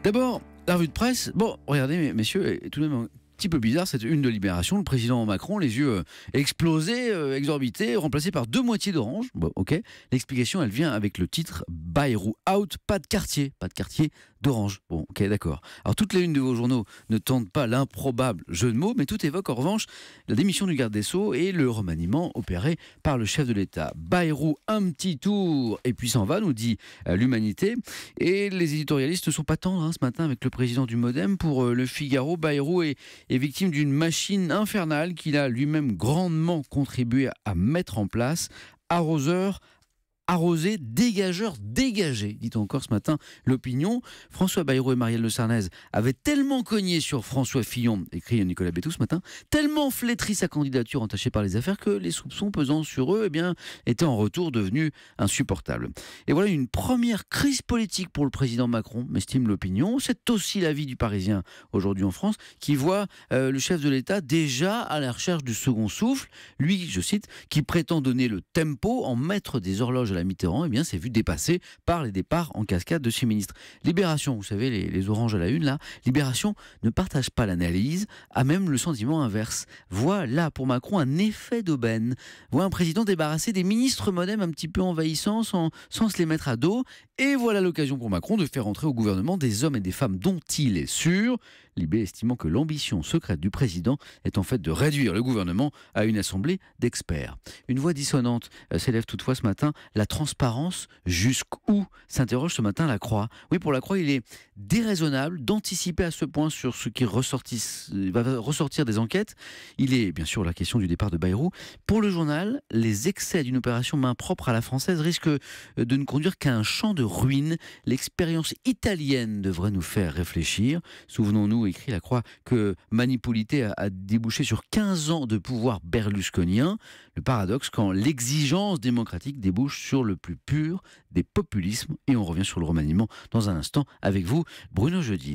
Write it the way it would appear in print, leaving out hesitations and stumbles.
D'abord, la revue de presse. Bon, regardez, messieurs, est tout de même un petit peu bizarre cette une de Libération. Le président Macron, les yeux explosés, exorbités, remplacés par deux moitiés d'orange. Bon, ok. L'explication, elle vient avec le titre Bayrou out, pas de quartier d'orange. Bon, ok, d'accord. Alors, toutes les unes de vos journaux ne tentent pas l'improbable jeu de mots, mais tout évoque en revanche la démission du garde des Sceaux et le remaniement opéré par le chef de l'État. Bayrou, un petit tour, et puis s'en va, nous dit l'Humanité. Et les éditorialistes ne sont pas tendres ce matin avec le président du Modem. Pour Le Figaro, Bayrou est victime d'une machine infernale qu'il a lui-même grandement contribué à mettre en place. Arroseur, arrosé, dégageur, dégagé, dit encore ce matin l'Opinion. François Bayrou et Marielle de Sarnez avaient tellement cogné sur François Fillon, écrit Nicolas Bétou ce matin, tellement flétri sa candidature entachée par les affaires que les soupçons pesant sur eux étaient en retour devenus insupportables. Et voilà une première crise politique pour le président Macron, m'estime l'Opinion. C'est aussi l'avis du Parisien aujourd'hui en France, qui voit le chef de l'État déjà à la recherche du second souffle. Lui, je cite, qui prétend donner le tempo en maître des horloges à la Mitterrand, s'est vu dépassé par les départs en cascade de ses ministres. Libération, vous savez, les oranges à la une, là, Libération ne partage pas l'analyse, a même le sentiment inverse. Voit là, pour Macron, un effet d'aubaine. Voit un président débarrassé des ministres Modem un petit peu envahissants sans se les mettre à dos. Et voilà l'occasion pour Macron de faire entrer au gouvernement des hommes et des femmes dont il est sûr. Libé estimant que l'ambition secrète du président est en fait de réduire le gouvernement à une assemblée d'experts. Une voix dissonante s'élève toutefois ce matin. La transparence, jusqu'où, s'interroge ce matin La Croix. Oui, pour La Croix, il est déraisonnable d'anticiper à ce point sur ce qui va ressortir des enquêtes. Il est bien sûr la question du départ de Bayrou. Pour le journal, les excès d'une opération main propre à la française risquent de ne conduire qu'à un champ de ruines. L'expérience italienne devrait nous faire réfléchir. Souvenons-nous, écrit La Croix, que Manipolité a débouché sur 15 ans de pouvoir berlusconien. Le paradoxe quand l'exigence démocratique débouche sur le plus pur des populismes. Et on revient sur le remaniement dans un instant avec vous, Bruno Jeudi.